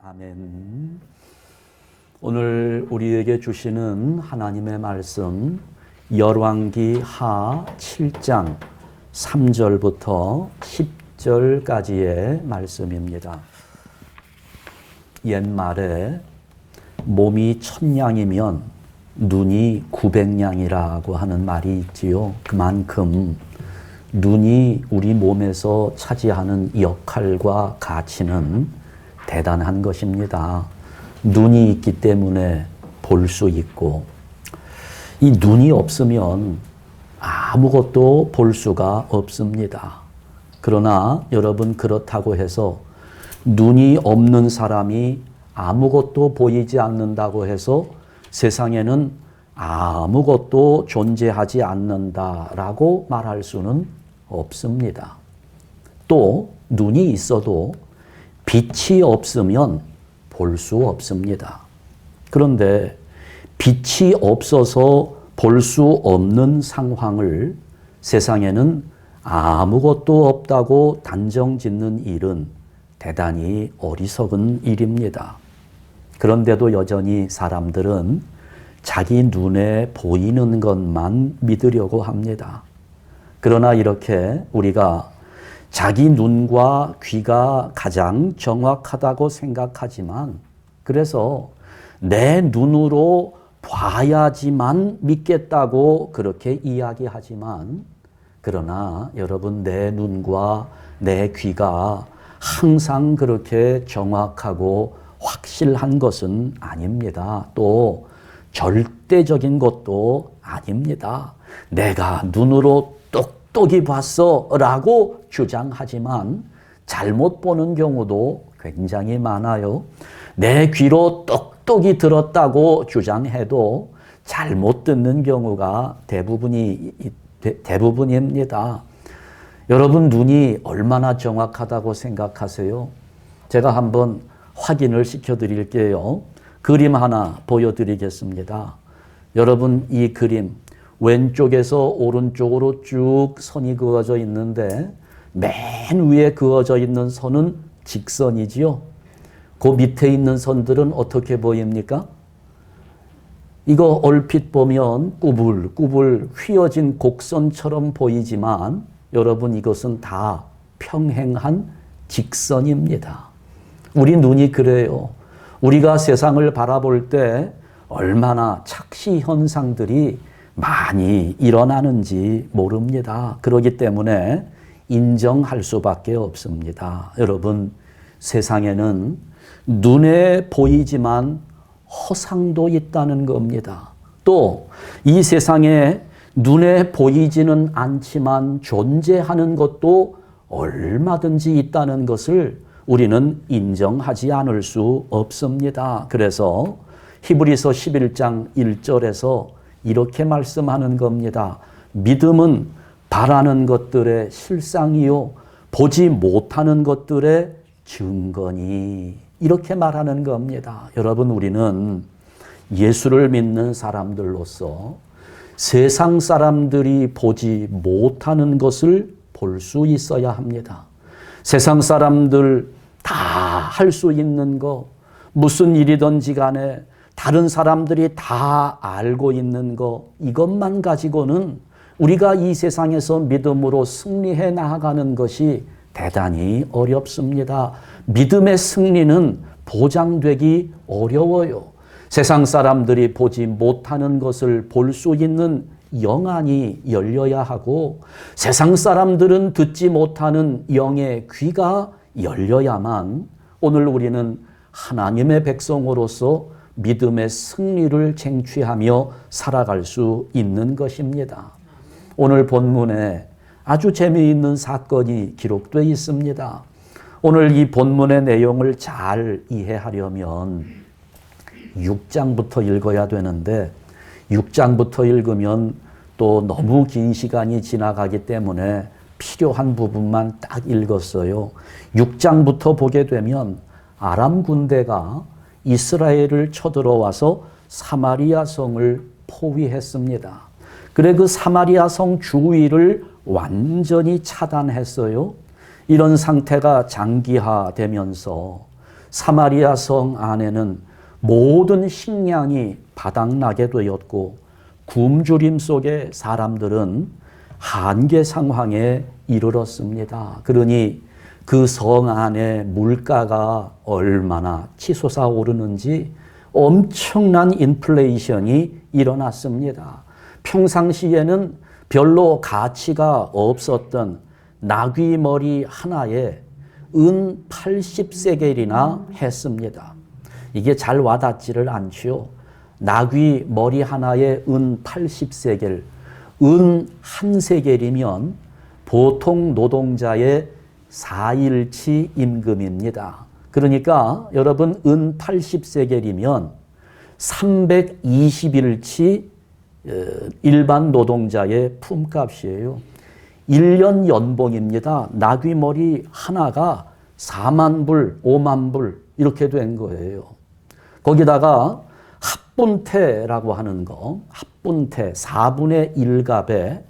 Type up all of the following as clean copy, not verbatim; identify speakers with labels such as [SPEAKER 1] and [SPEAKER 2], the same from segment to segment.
[SPEAKER 1] 아멘. 오늘 우리에게 주시는 하나님의 말씀 열왕기 하 7장 3절부터 10절까지의 말씀입니다. 옛말에 몸이 1000냥이면 눈이 900냥이라고 하는 말이 있지요. 그만큼 눈이 우리 몸에서 차지하는 역할과 가치는 대단한 것입니다. 눈이 있기 때문에 볼 수 있고, 이 눈이 없으면 아무것도 볼 수가 없습니다. 그러나 여러분, 그렇다고 해서 눈이 없는 사람이 아무것도 보이지 않는다고 해서 세상에는 아무것도 존재하지 않는다라고 말할 수는 없습니다. 또 눈이 있어도 빛이 없으면 볼 수 없습니다. 그런데 빛이 없어서 볼 수 없는 상황을 세상에는 아무것도 없다고 단정 짓는 일은 대단히 어리석은 일입니다. 그런데도 여전히 사람들은 자기 눈에 보이는 것만 믿으려고 합니다. 그러나 이렇게 우리가 자기 눈과 귀가 가장 정확하다고 생각하지만, 그래서 내 눈으로 봐야지만 믿겠다고 그렇게 이야기하지만, 그러나 여러분, 내 눈과 내 귀가 항상 그렇게 정확하고 확실한 것은 아닙니다. 또 절대적인 것도 아닙니다. 내가 눈으로 똑똑히 봤어 라고 주장하지만 잘못 보는 경우도 굉장히 많아요. 내 귀로 똑똑히 들었다고 주장해도 잘못 듣는 경우가 대부분입니다. 여러분, 눈이 얼마나 정확하다고 생각하세요? 제가 한번 확인을 시켜드릴게요. 그림 하나 보여드리겠습니다. 여러분, 이 그림 왼쪽에서 오른쪽으로 쭉 선이 그어져 있는데 맨 위에 그어져 있는 선은 직선이지요. 그 밑에 있는 선들은 어떻게 보입니까? 이거 얼핏 보면 꾸불꾸불 휘어진 곡선처럼 보이지만 여러분, 이것은 다 평행한 직선입니다. 우리 눈이 그래요. 우리가 세상을 바라볼 때 얼마나 착시 현상들이 많이 일어나는지 모릅니다. 그렇기 때문에 인정할 수밖에 없습니다. 여러분, 세상에는 눈에 보이지만 허상도 있다는 겁니다. 또 이 세상에 눈에 보이지는 않지만 존재하는 것도 얼마든지 있다는 것을 우리는 인정하지 않을 수 없습니다. 그래서 히브리서 11장 1절에서 이렇게 말씀하는 겁니다. 믿음은 바라는 것들의 실상이요 보지 못하는 것들의 증거니, 이렇게 말하는 겁니다. 여러분, 우리는 예수를 믿는 사람들로서 세상 사람들이 보지 못하는 것을 볼 수 있어야 합니다. 세상 사람들 다 할 수 있는 거, 무슨 일이든지 간에 다른 사람들이 다 알고 있는 거, 이것만 가지고는 우리가 이 세상에서 믿음으로 승리해 나아가는 것이 대단히 어렵습니다. 믿음의 승리는 보장되기 어려워요. 세상 사람들이 보지 못하는 것을 볼 수 있는 영안이 열려야 하고, 세상 사람들은 듣지 못하는 영의 귀가 열려야만 오늘 우리는 하나님의 백성으로서 믿음의 승리를 쟁취하며 살아갈 수 있는 것입니다. 오늘 본문에 아주 재미있는 사건이 기록되어 있습니다. 오늘 이 본문의 내용을 잘 이해하려면 6장부터 읽어야 되는데 6장부터 읽으면 또 너무 긴 시간이 지나가기 때문에 필요한 부분만 딱 읽었어요. 6장부터 보게 되면 아람 군대가 이스라엘을 쳐들어와서 사마리아 성을 포위했습니다. 그래 그 사마리아 성 주위를 완전히 차단했어요. 이런 상태가 장기화되면서 사마리아 성 안에는 모든 식량이 바닥나게 되었고 굶주림 속에 사람들은 한계 상황에 이르렀습니다. 그러니 그 성 안에 물가가 얼마나 치솟아 오르는지 엄청난 인플레이션이 일어났습니다. 평상시에는 별로 가치가 없었던 나귀 머리 하나에 은 80세겔이나 했습니다. 이게 잘 와닿지를 않지요. 나귀 머리 하나에 은 80세겔, 은 1세겔이면 보통 노동자의 4일치 임금입니다. 그러니까 여러분 은 80세겔이면 320일치 일반 노동자의 품값이에요. 1년 연봉입니다. 나귀 머리 하나가 4만 불, 5만 불 이렇게 된 거예요. 거기다가 합분태라고 하는 거, 합분태 4분의 1갑에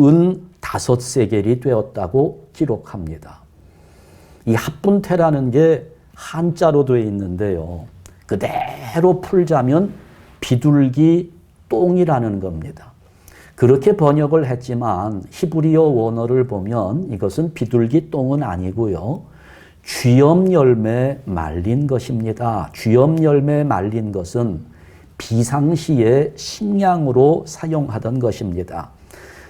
[SPEAKER 1] 은 5세겔이 되었다고 기록합니다. 이 합분태라는 게 한자로 되어 있는데요. 그대로 풀자면 비둘기 똥이라는 겁니다. 그렇게 번역을 했지만 히브리어 원어를 보면 이것은 비둘기 똥은 아니고요. 쥐염 열매 말린 것입니다. 쥐염 열매 말린 것은 비상시에 식량으로 사용하던 것입니다.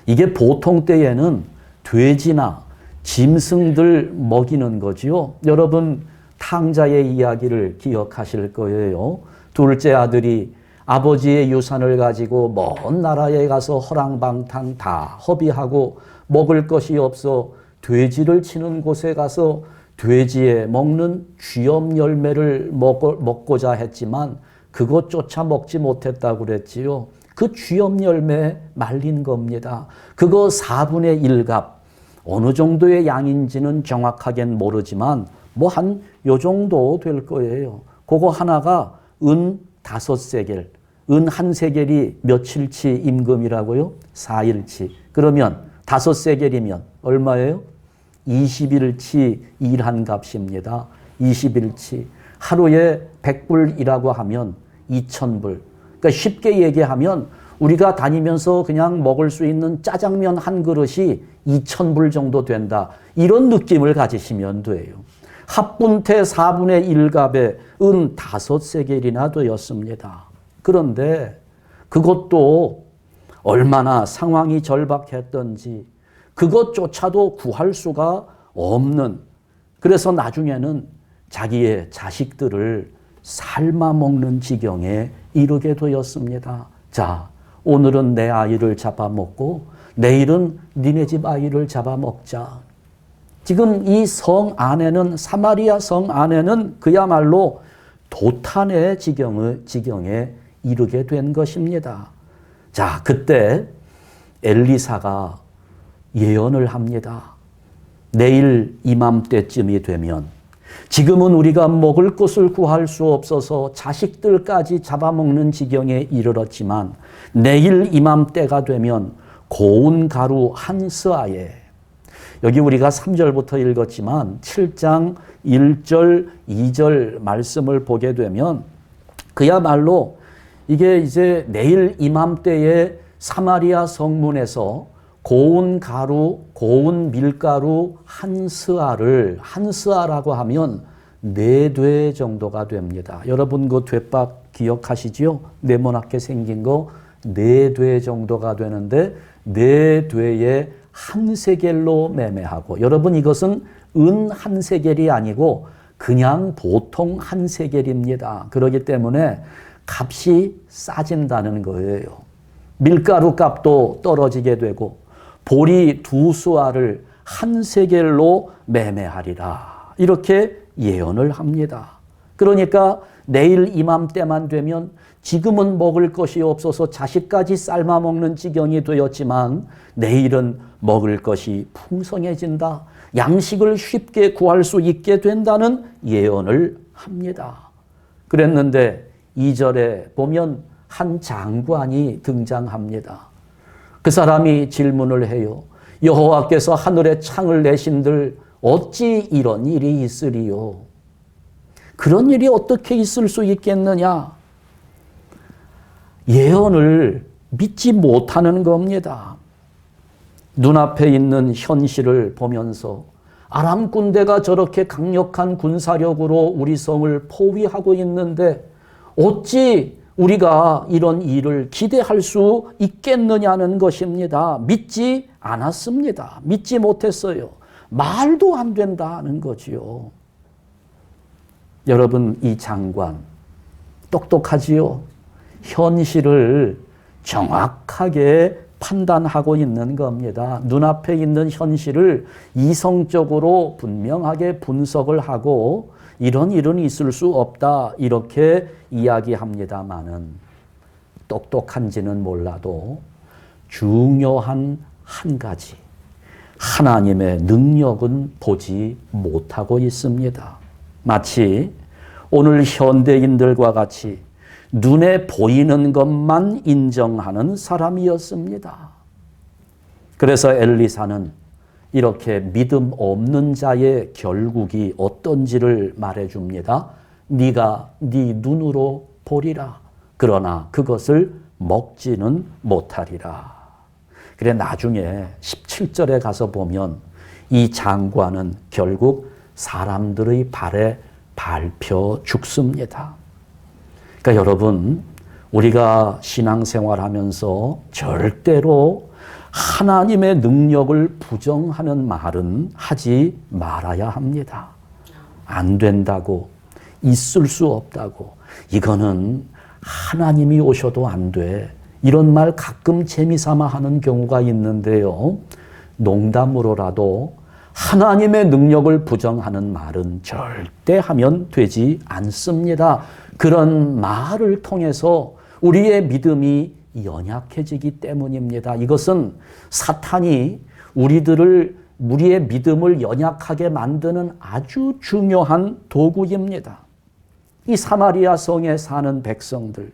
[SPEAKER 1] 이게 보통 때에는 돼지나 짐승들 먹이는 거지요. 여러분 탕자의 이야기를 기억하실 거예요. 둘째 아들이 아버지의 유산을 가지고 먼 나라에 가서 허랑방탕 다 허비하고 먹을 것이 없어 돼지를 치는 곳에 가서 돼지에 먹는 쥐염 열매를 먹고자 했지만 그것조차 먹지 못했다고 그랬지요. 그 쥐염 열매 말린 겁니다. 그거 4분의 1갑 어느 정도의 양인지는 정확하게는 모르지만 뭐 한 요 정도 될 거예요. 그거 하나가 은 5세겔, 은 1세겔이 며칠치 임금이라고요? 4일치. 그러면 5세겔이면 얼마예요? 20일치 일한 값입니다. 20일치. 하루에 100불이라고 하면 2,000불. 그러니까 쉽게 얘기하면 우리가 다니면서 그냥 먹을 수 있는 짜장면 한 그릇이 2,000불 정도 된다. 이런 느낌을 가지시면 돼요. 합분태 4분의 1갑에 은 5세겔이나 되었습니다. 그런데 그것도 얼마나 상황이 절박했던지 그것조차도 구할 수가 없는, 그래서 나중에는 자기의 자식들을 삶아 먹는 지경에 이르게 되었습니다. 자, 오늘은 내 아이를 잡아먹고 내일은 니네 집 아이를 잡아먹자. 지금 이 성 안에는, 사마리아 성 안에는 그야말로 도탄의 지경에 이르게 된 것입니다. 자, 그때 엘리사가 예언을 합니다. 내일 이맘때쯤이 되면, 지금은 우리가 먹을 것을 구할 수 없어서 자식들까지 잡아먹는 지경에 이르렀지만 내일 이맘때가 되면 고운 가루 한 스아에, 여기 우리가 3절부터 읽었지만 7장 1절, 2절 말씀을 보게 되면 그야말로 이게 이제 내일 이맘때에 사마리아 성문에서 고운 가루, 고운 밀가루 한 스아를, 한 스아라고 하면 4돼 정도가 됩니다. 여러분 그 되밥 기억하시지요? 네모나게 생긴 거 4돼 정도가 되는데 4돼에 1세겔로 매매하고, 여러분 이것은 은 1세겔이 아니고 그냥 보통 1세겔입니다. 그렇기 때문에 값이 싸진다는 거예요. 밀가루 값도 떨어지게 되고 보리 2수아를 1세겔로 매매하리라. 이렇게 예언을 합니다. 그러니까 내일 이맘때만 되면 지금은 먹을 것이 없어서 자식까지 삶아 먹는 지경이 되었지만 내일은 먹을 것이 풍성해진다. 양식을 쉽게 구할 수 있게 된다는 예언을 합니다. 그랬는데 2절에 보면 한 장관이 등장합니다. 그 사람이 질문을 해요. 여호와께서 하늘에 창을 내신들 어찌 이런 일이 있으리요? 그런 일이 어떻게 있을 수 있겠느냐? 예언을 믿지 못하는 겁니다. 눈앞에 있는 현실을 보면서 아람 군대가 저렇게 강력한 군사력으로 우리 성을 포위하고 있는데 어찌 우리가 이런 일을 기대할 수 있겠느냐는 것입니다. 믿지 않았습니다. 믿지 못했어요. 말도 안 된다는 거지요. 여러분, 이 장관 똑똑하지요? 현실을 정확하게 판단하고 있는 겁니다. 눈앞에 있는 현실을 이성적으로 분명하게 분석을 하고 이런 일은 있을 수 없다 이렇게 이야기합니다마는 똑똑한지는 몰라도 중요한 한 가지, 하나님의 능력은 보지 못하고 있습니다. 마치 오늘 현대인들과 같이 눈에 보이는 것만 인정하는 사람이었습니다. 그래서 엘리사는 이렇게 믿음 없는 자의 결국이 어떤지를 말해줍니다. 네가 네 눈으로 보리라. 그러나 그것을 먹지는 못하리라. 그래 나중에 17절에 가서 보면 이 장관은 결국 사람들의 발에 밟혀 죽습니다. 그러니까 여러분, 우리가 신앙생활하면서 절대로 하나님의 능력을 부정하는 말은 하지 말아야 합니다. 안 된다고, 있을 수 없다고, 이거는 하나님이 오셔도 안 돼. 이런 말 가끔 재미삼아 하는 경우가 있는데요. 농담으로라도 하나님의 능력을 부정하는 말은 절대 하면 되지 않습니다. 그런 말을 통해서 우리의 믿음이 연약해지기 때문입니다. 이것은 사탄이 우리의 믿음을 연약하게 만드는 아주 중요한 도구입니다. 이 사마리아 성에 사는 백성들,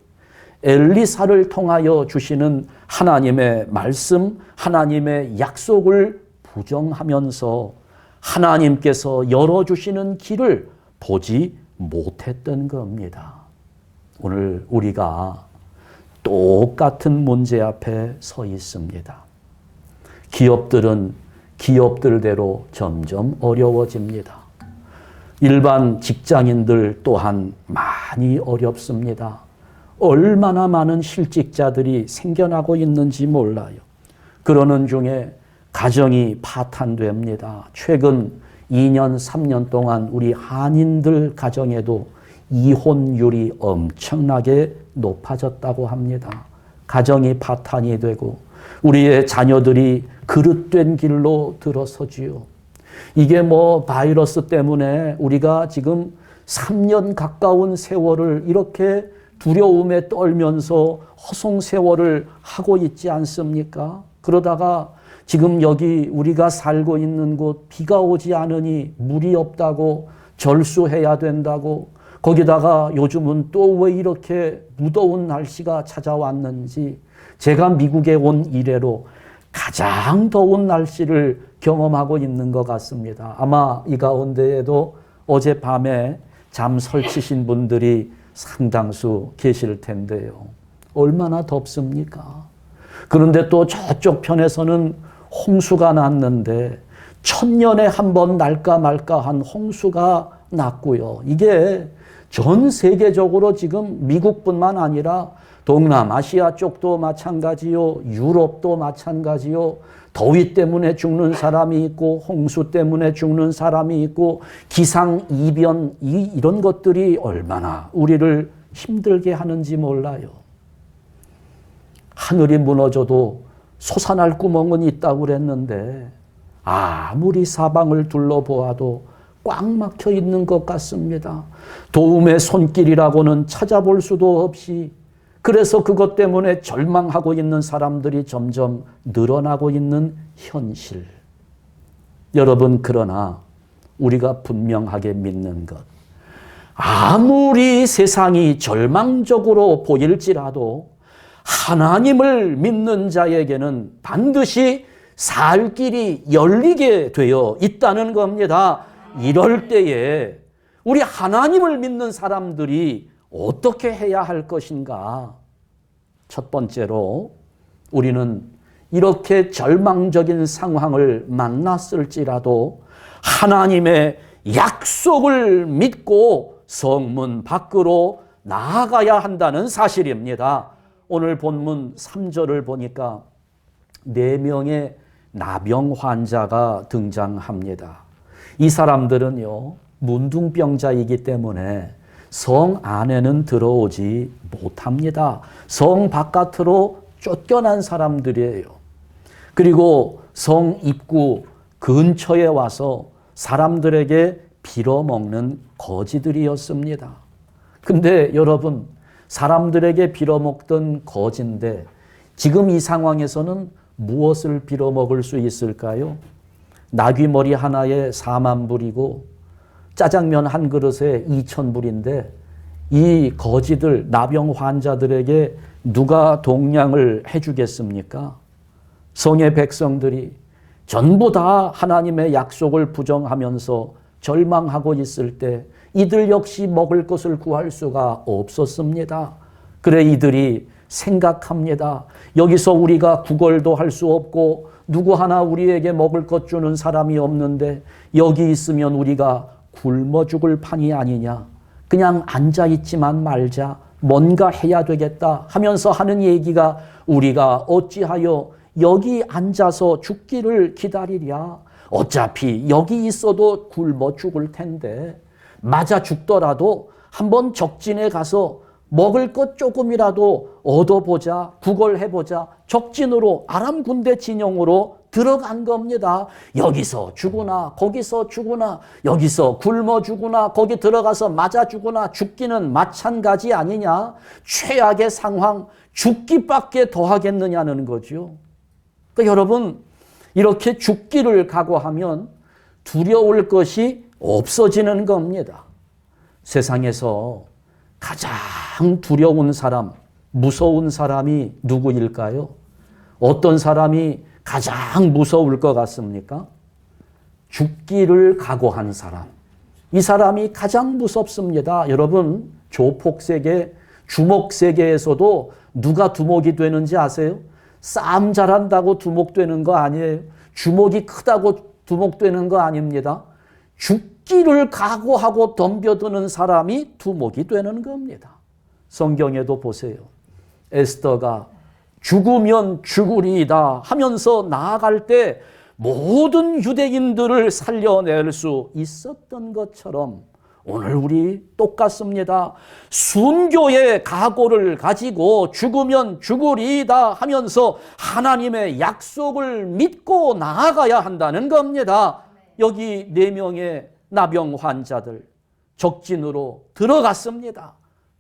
[SPEAKER 1] 엘리사를 통하여 주시는 하나님의 말씀, 하나님의 약속을 부정하면서 하나님께서 열어주시는 길을 보지 못했던 겁니다. 오늘 우리가 똑같은 문제 앞에 서 있습니다. 기업들은 기업들대로 점점 어려워집니다. 일반 직장인들 또한 많이 어렵습니다. 얼마나 많은 실직자들이 생겨나고 있는지 몰라요. 그러는 중에 가정이 파탄됩니다. 최근 2년, 3년 동안 우리 한인들 가정에도 이혼율이 엄청나게 높아졌다고 합니다. 가정이 파탄이 되고 우리의 자녀들이 그릇된 길로 들어서지요. 이게 바이러스 때문에 우리가 지금 3년 가까운 세월을 이렇게 두려움에 떨면서 허송세월을 하고 있지 않습니까? 그러다가 지금 여기 우리가 살고 있는 곳 비가 오지 않으니 물이 없다고 절수해야 된다고, 거기다가 요즘은 또 왜 이렇게 무더운 날씨가 찾아왔는지, 제가 미국에 온 이래로 가장 더운 날씨를 경험하고 있는 것 같습니다. 아마 이 가운데에도 어젯밤에 잠 설치신 분들이 상당수 계실 텐데요. 얼마나 덥습니까? 그런데 또 저쪽 편에서는 홍수가 났는데 1000년에 한 번 날까 말까 한 홍수가 났고요. 이게 전 세계적으로 지금 미국뿐만 아니라 동남아시아 쪽도 마찬가지요. 유럽도 마찬가지요. 더위 때문에 죽는 사람이 있고 홍수 때문에 죽는 사람이 있고 기상이변 이런 것들이 얼마나 우리를 힘들게 하는지 몰라요. 하늘이 무너져도 솟아날 구멍은 있다고 그랬는데 아무리 사방을 둘러보아도 꽉 막혀 있는 것 같습니다. 도움의 손길이라고는 찾아볼 수도 없이, 그래서 그것 때문에 절망하고 있는 사람들이 점점 늘어나고 있는 현실. 여러분, 그러나 우리가 분명하게 믿는 것, 아무리 세상이 절망적으로 보일지라도 하나님을 믿는 자에게는 반드시 살 길이 열리게 되어 있다는 겁니다. 이럴 때에 우리 하나님을 믿는 사람들이 어떻게 해야 할 것인가? 첫 번째로 우리는 이렇게 절망적인 상황을 만났을지라도 하나님의 약속을 믿고 성문 밖으로 나아가야 한다는 사실입니다. 오늘 본문 3절을 보니까 4명의 나병 환자가 등장합니다. 이 사람들은요, 문둥병자이기 때문에 성 안에는 들어오지 못합니다. 성 바깥으로 쫓겨난 사람들이에요. 그리고 성 입구 근처에 와서 사람들에게 빌어먹는 거지들이었습니다. 근데 여러분, 사람들에게 빌어먹던 거지인데 지금 이 상황에서는 무엇을 빌어먹을 수 있을까요? 나귀머리 하나에 40,000불이고 짜장면 한 그릇에 2,000불인데 이 거지들, 나병 환자들에게 누가 동량을 해주겠습니까? 성의 백성들이 전부 다 하나님의 약속을 부정하면서 절망하고 있을 때 이들 역시 먹을 것을 구할 수가 없었습니다. 그래 이들이 생각합니다. 여기서 우리가 구걸도 할 수 없고 누구 하나 우리에게 먹을 것 주는 사람이 없는데 여기 있으면 우리가 굶어 죽을 판이 아니냐. 그냥 앉아있지만 말자. 뭔가 해야 되겠다 하면서 하는 얘기가 우리가 어찌하여 여기 앉아서 죽기를 기다리랴. 어차피 여기 있어도 굶어 죽을 텐데 맞아 죽더라도 한번 적진에 가서 먹을 것 조금이라도 얻어보자. 구걸해보자. 적진으로 아람 군대 진영으로 들어간 겁니다. 여기서 죽으나 거기서 죽으나 여기서 굶어 죽으나 거기 들어가서 맞아 죽으나 죽기는 마찬가지 아니냐. 최악의 상황 죽기밖에 더 하겠느냐는 거죠. 그러니까 여러분 이렇게 죽기를 각오하면 두려울 것이 없어지는 겁니다. 세상에서 가장 두려운 사람, 무서운 사람이 누구일까요? 어떤 사람이 가장 무서울 것 같습니까? 죽기를 각오한 사람. 이 사람이 가장 무섭습니다. 여러분, 조폭세계, 주먹세계에서도 누가 두목이 되는지 아세요? 싸움 잘한다고 두목되는 거 아니에요. 주먹이 크다고 두목되는 거 아닙니다. 죽기를 각오하고 덤벼드는 사람이 두목이 되는 겁니다. 성경에도 보세요. 에스더가 죽으면 죽으리이다 하면서 나아갈 때 모든 유대인들을 살려낼 수 있었던 것처럼 오늘 우리 똑같습니다. 순교의 각오를 가지고 죽으면 죽으리이다 하면서 하나님의 약속을 믿고 나아가야 한다는 겁니다. 여기 4명의 나병 환자들 적진으로 들어갔습니다.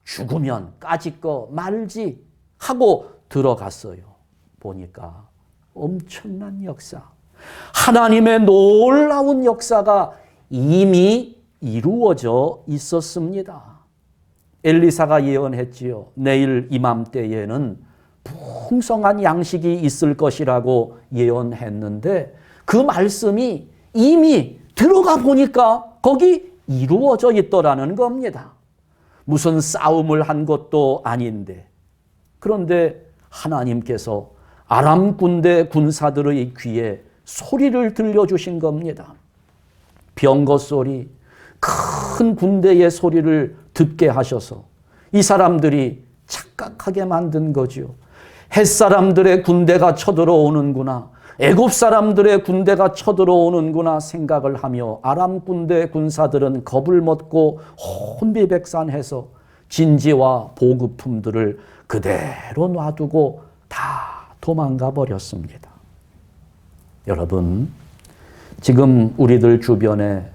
[SPEAKER 1] 죽으면 까짓 거 말지 하고 들어갔어요. 보니까 엄청난 역사, 하나님의 놀라운 역사가 이미 이루어져 있었습니다. 엘리사가 예언했지요. 내일 이맘때에는 풍성한 양식이 있을 것이라고 예언했는데 그 말씀이 이미 들어가 보니까 거기 이루어져 있더라는 겁니다. 무슨 싸움을 한 것도 아닌데 그런데 하나님께서 아람 군대 군사들의 귀에 소리를 들려주신 겁니다. 병거 소리, 큰 군대의 소리를 듣게 하셔서 이 사람들이 착각하게 만든 거죠. 햇사람들의 군대가 쳐들어오는구나, 애굽 사람들의 군대가 쳐들어오는구나 생각을 하며 아람 군대 군사들은 겁을 먹고 혼비백산해서 진지와 보급품들을 그대로 놔두고 다 도망가 버렸습니다. 여러분, 지금 우리들 주변에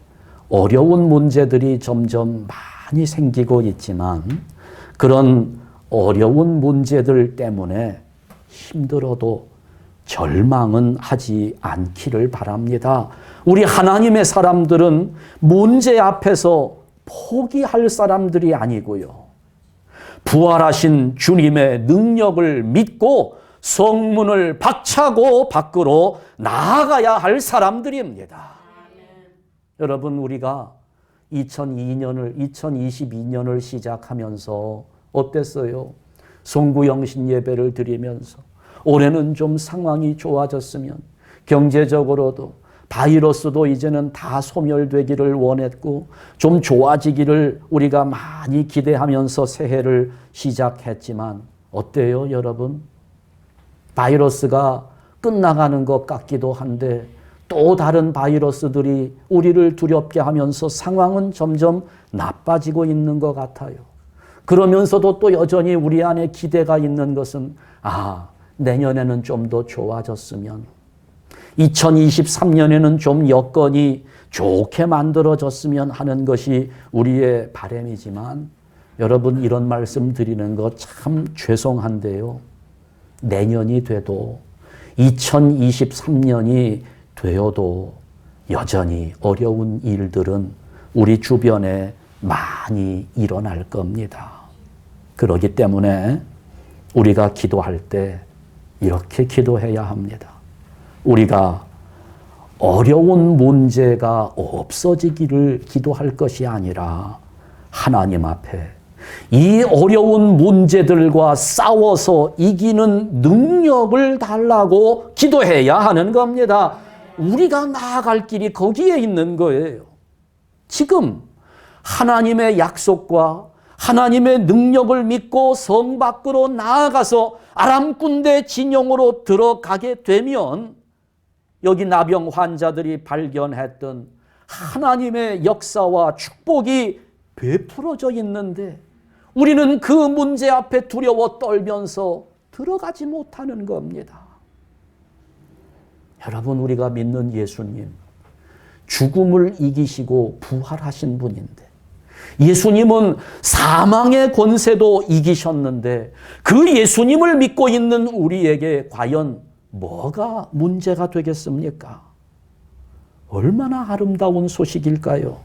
[SPEAKER 1] 어려운 문제들이 점점 많이 생기고 있지만 그런 어려운 문제들 때문에 힘들어도 절망은 하지 않기를 바랍니다. 우리 하나님의 사람들은 문제 앞에서 포기할 사람들이 아니고요. 부활하신 주님의 능력을 믿고 성문을 박차고 밖으로 나아가야 할 사람들입니다. 여러분, 우리가 2022년을 시작하면서 어땠어요? 송구영신 예배를 드리면서 올해는 좀 상황이 좋아졌으면, 경제적으로도 바이러스도 이제는 다 소멸되기를 원했고 좀 좋아지기를 우리가 많이 기대하면서 새해를 시작했지만 어때요, 여러분? 바이러스가 끝나가는 것 같기도 한데 또 다른 바이러스들이 우리를 두렵게 하면서 상황은 점점 나빠지고 있는 것 같아요. 그러면서도 또 여전히 우리 안에 기대가 있는 것은 내년에는 좀 더 좋아졌으면, 2023년에는 좀 여건이 좋게 만들어졌으면 하는 것이 우리의 바람이지만, 여러분, 이런 말씀 드리는 거 참 죄송한데요. 내년이 돼도 2023년이 되어도 여전히 어려운 일들은 우리 주변에 많이 일어날 겁니다. 그렇기 때문에 우리가 기도할 때 이렇게 기도해야 합니다. 우리가 어려운 문제가 없어지기를 기도할 것이 아니라 하나님 앞에 이 어려운 문제들과 싸워서 이기는 능력을 달라고 기도해야 하는 겁니다. 우리가 나아갈 길이 거기에 있는 거예요. 지금 하나님의 약속과 하나님의 능력을 믿고 성 밖으로 나아가서 아람 군대 진영으로 들어가게 되면 여기 나병 환자들이 발견했던 하나님의 역사와 축복이 베풀어져 있는데 우리는 그 문제 앞에 두려워 떨면서 들어가지 못하는 겁니다. 여러분, 우리가 믿는 예수님, 죽음을 이기시고 부활하신 분인데, 예수님은 사망의 권세도 이기셨는데 그 예수님을 믿고 있는 우리에게 과연 뭐가 문제가 되겠습니까? 얼마나 아름다운 소식일까요?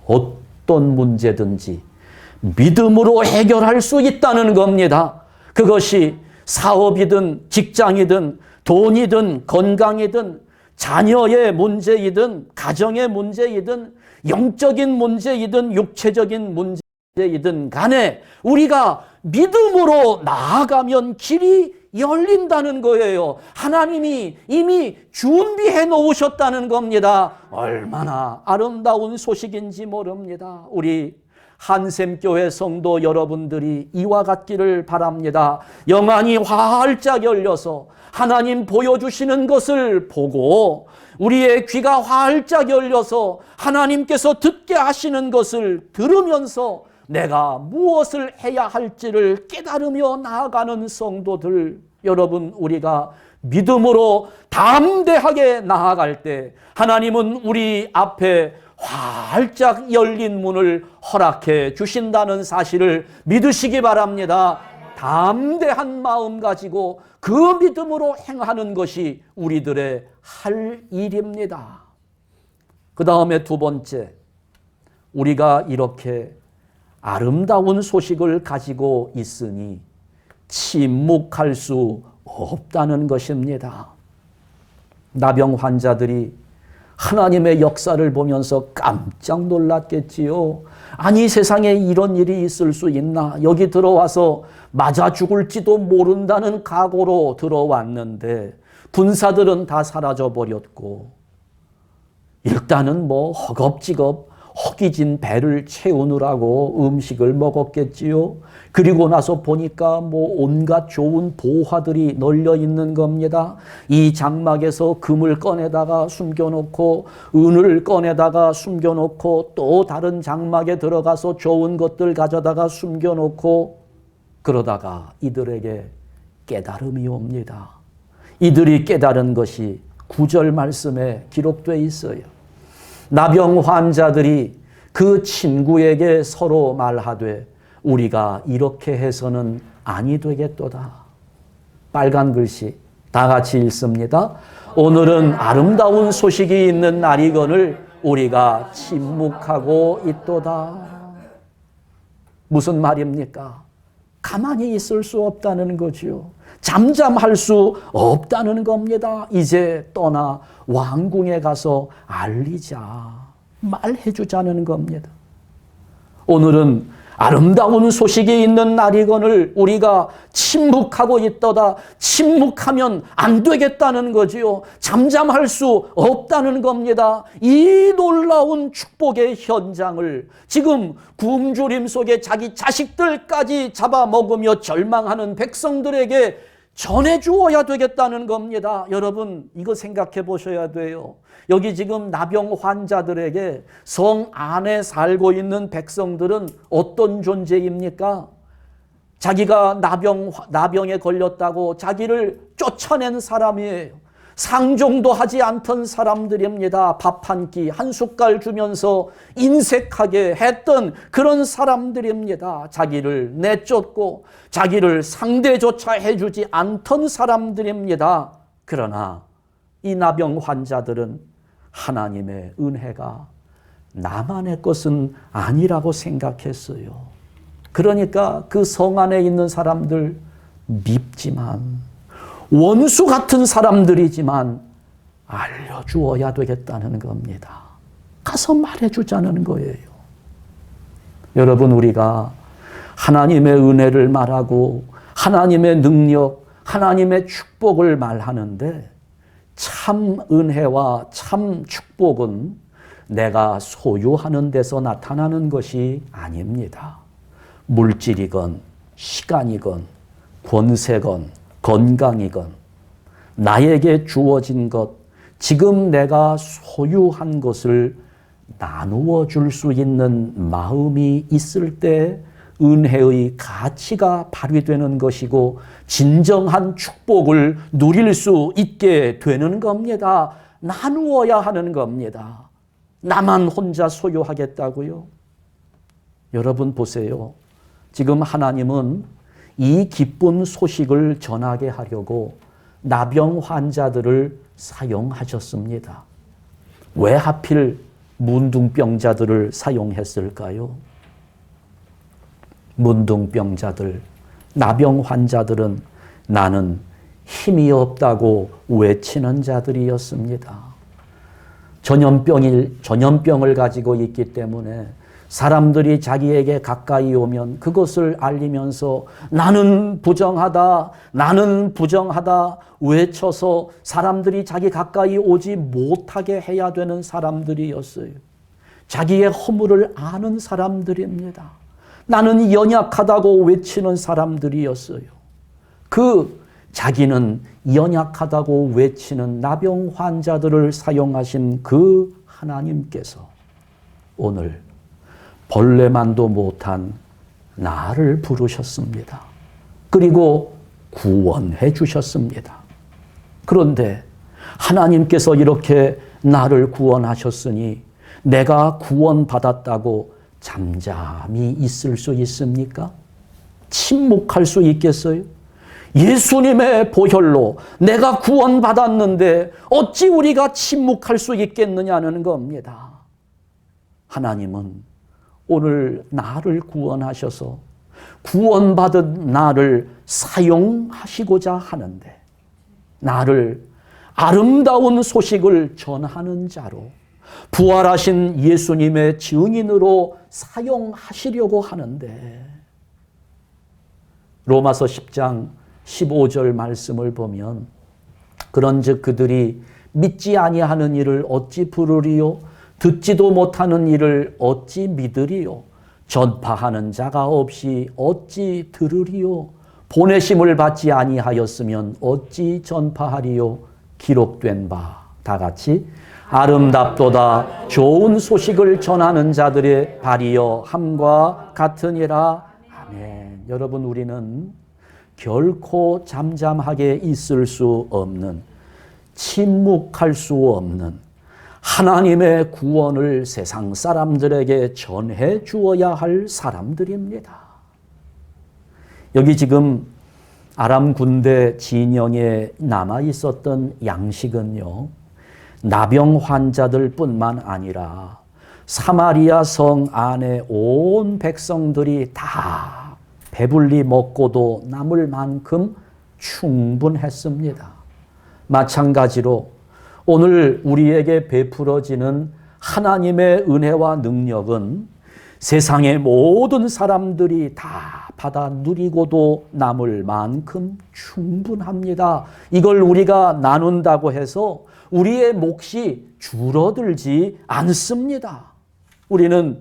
[SPEAKER 1] 어떤 문제든지 믿음으로 해결할 수 있다는 겁니다. 그것이 사업이든 직장이든 돈이든 건강이든 자녀의 문제이든 가정의 문제이든 영적인 문제이든 육체적인 문제이든 간에 우리가 믿음으로 나아가면 길이 열린다는 거예요. 하나님이 이미 준비해 놓으셨다는 겁니다. 얼마나 아름다운 소식인지 모릅니다. 우리 한샘교회 성도 여러분들이 이와 같기를 바랍니다. 영안이 활짝 열려서 하나님 보여주시는 것을 보고 우리의 귀가 활짝 열려서 하나님께서 듣게 하시는 것을 들으면서 내가 무엇을 해야 할지를 깨달으며 나아가는 성도들, 여러분, 우리가 믿음으로 담대하게 나아갈 때 하나님은 우리 앞에 활짝 열린 문을 허락해 주신다는 사실을 믿으시기 바랍니다. 담대한 마음 가지고 그 믿음으로 행하는 것이 우리들의 할 일입니다. 그 다음에 두 번째, 우리가 이렇게 아름다운 소식을 가지고 있으니 침묵할 수 없다는 것입니다. 나병 환자들이 하나님의 역사를 보면서 깜짝 놀랐겠지요. 아니, 세상에 이런 일이 있을 수 있나? 여기 들어와서 맞아 죽을지도 모른다는 각오로 들어왔는데 군사들은 다 사라져 버렸고 일단은 허겁지겁 허기진 배를 채우느라고 음식을 먹었겠지요. 그리고 나서 보니까 온갖 좋은 보화들이 널려 있는 겁니다. 이 장막에서 금을 꺼내다가 숨겨놓고 은을 꺼내다가 숨겨놓고 또 다른 장막에 들어가서 좋은 것들 가져다가 숨겨놓고 그러다가 이들에게 깨달음이 옵니다. 이들이 깨달은 것이 9절 말씀에 기록되어 있어요. 나병 환자들이 그 친구에게 서로 말하되 우리가 이렇게 해서는 아니 되겠도다. 빨간 글씨 다 같이 읽습니다. 오늘은 아름다운 소식이 있는 날이거늘 우리가 침묵하고 있도다. 무슨 말입니까? 가만히 있을 수 없다는 거죠. 잠잠할 수 없다는 겁니다. 이제 떠나 왕궁에 가서 알리자. 말해주자는 겁니다. 오늘은 아름다운 소식이 있는 날이거늘 우리가 침묵하고 있도다. 침묵하면 안 되겠다는 거지요. 잠잠할 수 없다는 겁니다. 이 놀라운 축복의 현장을 지금 굶주림 속에 자기 자식들까지 잡아먹으며 절망하는 백성들에게 전해주어야 되겠다는 겁니다. 여러분, 이거 생각해 보셔야 돼요. 여기 지금 나병 환자들에게 성 안에 살고 있는 백성들은 어떤 존재입니까? 자기가 나병에 걸렸다고 자기를 쫓아낸 사람이에요. 상종도 하지 않던 사람들입니다. 밥 한 끼, 한 숟갈 주면서 인색하게 했던 그런 사람들입니다. 자기를 내쫓고 자기를 상대조차 해주지 않던 사람들입니다. 그러나 이 나병 환자들은 하나님의 은혜가 나만의 것은 아니라고 생각했어요. 그러니까 그 성 안에 있는 사람들 밉지만 원수 같은 사람들이지만 알려주어야 되겠다는 겁니다. 가서 말해주자는 거예요. 여러분, 우리가 하나님의 은혜를 말하고 하나님의 능력, 하나님의 축복을 말하는데 참 은혜와 참 축복은 내가 소유하는 데서 나타나는 것이 아닙니다. 물질이건 시간이건 권세건 건강이건 나에게 주어진 것, 지금 내가 소유한 것을 나누어 줄 수 있는 마음이 있을 때 은혜의 가치가 발휘되는 것이고 진정한 축복을 누릴 수 있게 되는 겁니다. 나누어야 하는 겁니다. 나만 혼자 소유하겠다고요? 여러분 보세요. 지금 하나님은 이 기쁜 소식을 전하게 하려고 나병 환자들을 사용하셨습니다. 왜 하필 문둥병자들을 사용했을까요? 문둥병자들, 나병 환자들은 나는 힘이 없다고 외치는 자들이었습니다. 전염병을 가지고 있기 때문에 사람들이 자기에게 가까이 오면 그것을 알리면서 나는 부정하다, 나는 부정하다 외쳐서 사람들이 자기 가까이 오지 못하게 해야 되는 사람들이었어요. 자기의 허물을 아는 사람들입니다. 나는 연약하다고 외치는 사람들이었어요. 그 자기는 연약하다고 외치는 나병 환자들을 사용하신 그 하나님께서 오늘 벌레만도 못한 나를 부르셨습니다. 그리고 구원해 주셨습니다. 그런데 하나님께서 이렇게 나를 구원하셨으니 내가 구원받았다고 잠잠히 있을 수 있습니까? 침묵할 수 있겠어요? 예수님의 보혈로 내가 구원받았는데 어찌 우리가 침묵할 수 있겠느냐는 겁니다. 하나님은 오늘 나를 구원하셔서 구원받은 나를 사용하시고자 하는데 나를 아름다운 소식을 전하는 자로 부활하신 예수님의 증인으로 사용하시려고 하는데 로마서 10장 15절 말씀을 보면 그런즉 그들이 믿지 아니하는 일을 어찌 부르리요? 듣지도 못하는 일을 어찌 믿으리요? 전파하는 자가 없이 어찌 들으리요? 보내심을 받지 아니하였으면 어찌 전파하리요? 기록된 바 다 같이 아름답도다 좋은 소식을 전하는 자들의 발이여 함과 같으니라. 아멘. 여러분, 우리는 결코 잠잠하게 있을 수 없는, 침묵할 수 없는 하나님의 구원을 세상 사람들에게 전해 주어야 할 사람들입니다. 여기 지금 아람 군대 진영에 남아 있었던 양식은요, 나병 환자들 뿐만 아니라 사마리아 성 안에 온 백성들이 다 배불리 먹고도 남을 만큼 충분했습니다. 마찬가지로 오늘 우리에게 베풀어지는 하나님의 은혜와 능력은 세상의 모든 사람들이 다 받아 누리고도 남을 만큼 충분합니다. 이걸 우리가 나눈다고 해서 우리의 몫이 줄어들지 않습니다. 우리는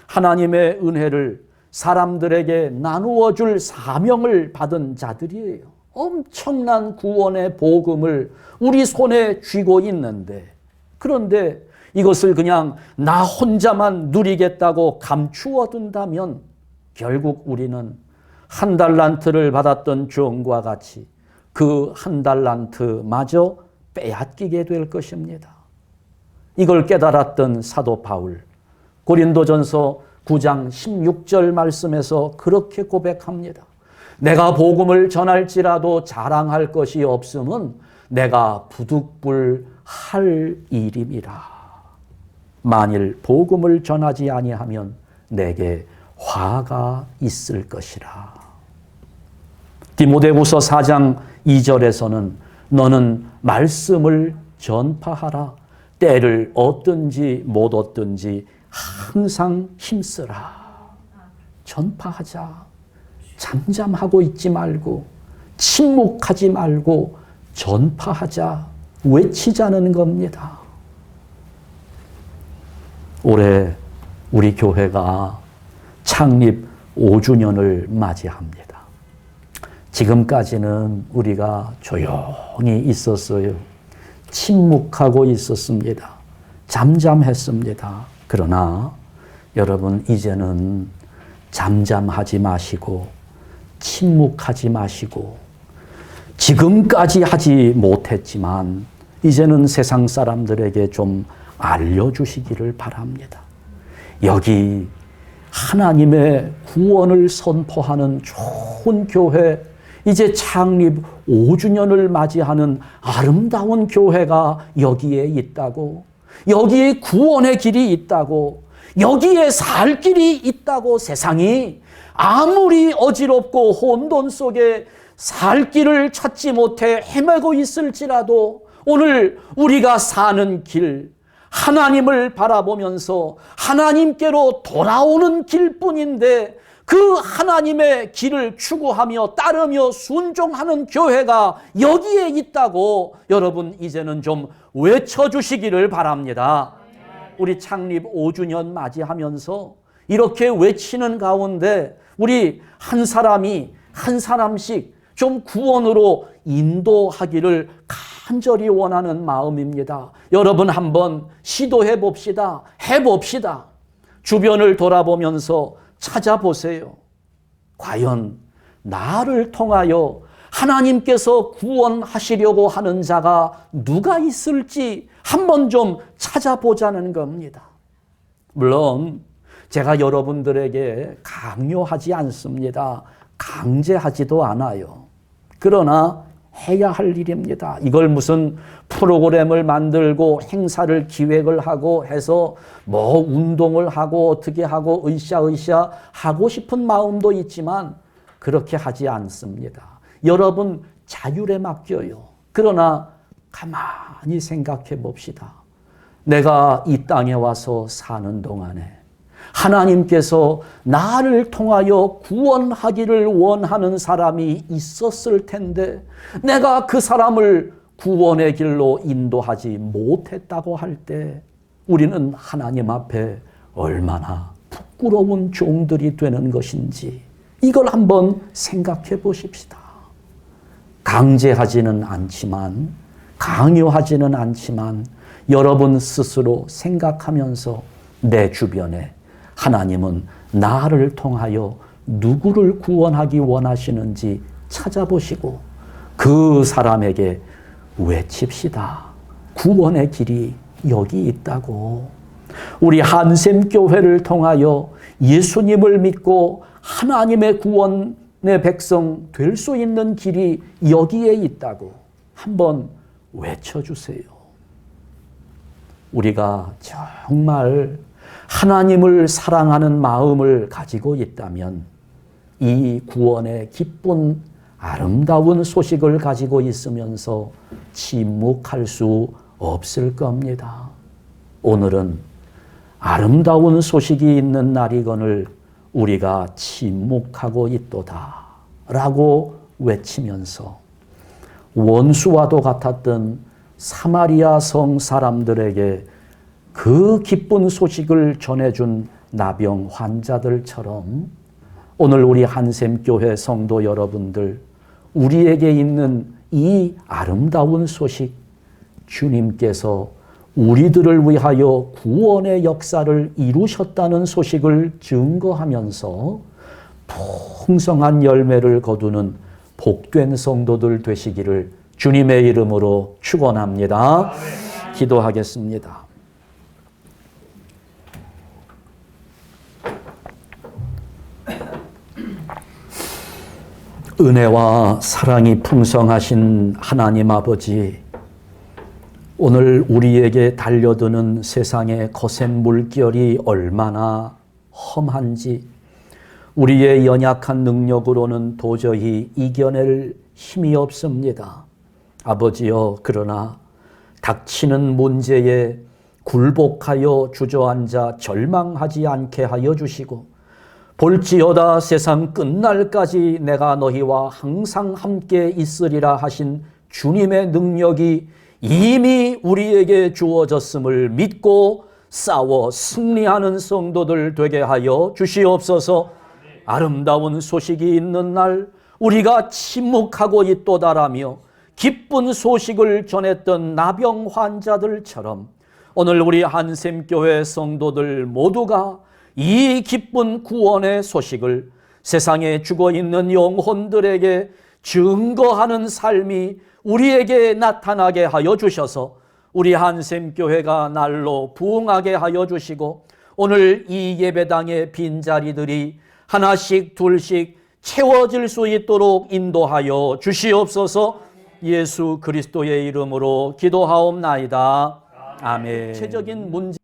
[SPEAKER 1] 하나님의 은혜를 사람들에게 나누어 줄 사명을 받은 자들이에요. 엄청난 구원의 복음을 우리 손에 쥐고 있는데, 그런데 이것을 그냥 나 혼자만 누리겠다고 감추어 둔다면 결국 우리는 한 달란트를 받았던 종과 같이 그 한 달란트마저 빼앗기게 될 것입니다. 이걸 깨달았던 사도 바울, 고린도전서 9장 16절 말씀에서 그렇게 고백합니다. 내가 복음을 전할지라도 자랑할 것이 없음은 내가 부득불할 일임이라. 만일 복음을 전하지 아니하면 내게 화가 있을 것이라. 디모데후서 4장 2절에서는 너는 말씀을 전파하라. 때를 얻든지 못 얻든지 항상 힘쓰라. 전파하자. 잠잠하고 있지 말고 침묵하지 말고 전파하자. 외치자는 겁니다. 올해 우리 교회가 창립 5주년을 맞이합니다. 지금까지는 우리가 조용히 있었어요. 침묵하고 있었습니다. 잠잠했습니다. 그러나 여러분, 이제는 잠잠하지 마시고 침묵하지 마시고 지금까지 하지 못했지만 이제는 세상 사람들에게 좀 알려주시기를 바랍니다. 여기 하나님의 구원을 선포하는 좋은 교회, 이제 창립 5주년을 맞이하는 아름다운 교회가 여기에 있다고, 여기에 구원의 길이 있다고, 여기에 살 길이 있다고 세상이 아무리 어지럽고 혼돈 속에 살 길을 찾지 못해 헤매고 있을지라도 오늘 우리가 사는 길, 하나님을 바라보면서 하나님께로 돌아오는 길뿐인데 그 하나님의 길을 추구하며 따르며 순종하는 교회가 여기에 있다고 여러분 이제는 좀 외쳐주시기를 바랍니다. 우리 창립 5주년 맞이하면서 이렇게 외치는 가운데 우리 한 사람이 한 사람씩 좀 구원으로 인도하기를 간절히 원하는 마음입니다. 여러분 한번 시도해 봅시다. 해봅시다. 주변을 돌아보면서 찾아보세요. 과연 나를 통하여 하나님께서 구원하시려고 하는 자가 누가 있을지 한번 좀 찾아보자는 겁니다. 물론 제가 여러분들에게 강요하지 않습니다. 강제하지도 않아요. 그러나 해야 할 일입니다. 이걸 무슨 프로그램을 만들고 행사를 기획을 하고 해서 뭐 운동을 하고 어떻게 하고 으쌰으쌰 하고 싶은 마음도 있지만 그렇게 하지 않습니다. 여러분 자율에 맡겨요. 그러나 가만히 생각해 봅시다. 내가 이 땅에 와서 사는 동안에 하나님께서 나를 통하여 구원하기를 원하는 사람이 있었을 텐데 내가 그 사람을 구원의 길로 인도하지 못했다고 할 때 우리는 하나님 앞에 얼마나 부끄러운 종들이 되는 것인지 이걸 한번 생각해 보십시다. 강제하지는 않지만 강요하지는 않지만 여러분 스스로 생각하면서 내 주변에 하나님은 나를 통하여 누구를 구원하기 원하시는지 찾아보시고 그 사람에게 외칩시다. 구원의 길이 여기 있다고. 우리 한샘교회를 통하여 예수님을 믿고 하나님의 구원의 백성 될 수 있는 길이 여기에 있다고 한번 외쳐주세요. 우리가 정말 하나님을 사랑하는 마음을 가지고 있다면 이 구원의 기쁜 아름다운 소식을 가지고 있으면서 침묵할 수 없을 겁니다. 오늘은 아름다운 소식이 있는 날이거늘 우리가 침묵하고 있도다 라고 외치면서 원수와도 같았던 사마리아 성 사람들에게 그 기쁜 소식을 전해준 나병 환자들처럼 오늘 우리 한샘교회 성도 여러분들, 우리에게 있는 이 아름다운 소식, 주님께서 우리들을 위하여 구원의 역사를 이루셨다는 소식을 증거하면서 풍성한 열매를 거두는 복된 성도들 되시기를 주님의 이름으로 축원합니다. 기도하겠습니다. 은혜와 사랑이 풍성하신 하나님 아버지, 오늘 우리에게 달려드는 세상의 거센 물결이 얼마나 험한지 우리의 연약한 능력으로는 도저히 이겨낼 힘이 없습니다. 아버지여, 그러나 닥치는 문제에 굴복하여 주저앉아 절망하지 않게 하여 주시고, 볼지어다 세상 끝날까지 내가 너희와 항상 함께 있으리라 하신 주님의 능력이 이미 우리에게 주어졌음을 믿고 싸워 승리하는 성도들 되게 하여 주시옵소서. 아름다운 소식이 있는 날 우리가 침묵하고 있도다라며 기쁜 소식을 전했던 나병 환자들처럼 오늘 우리 한샘교회 성도들 모두가 이 기쁜 구원의 소식을 세상에 죽어있는 영혼들에게 증거하는 삶이 우리에게 나타나게 하여 주셔서 우리 한샘교회가 날로 부흥하게 하여 주시고, 오늘 이 예배당의 빈자리들이 하나씩 둘씩 채워질 수 있도록 인도하여 주시옵소서. 예수 그리스도의 이름으로 기도하옵나이다. 아멘. 구체적인 문제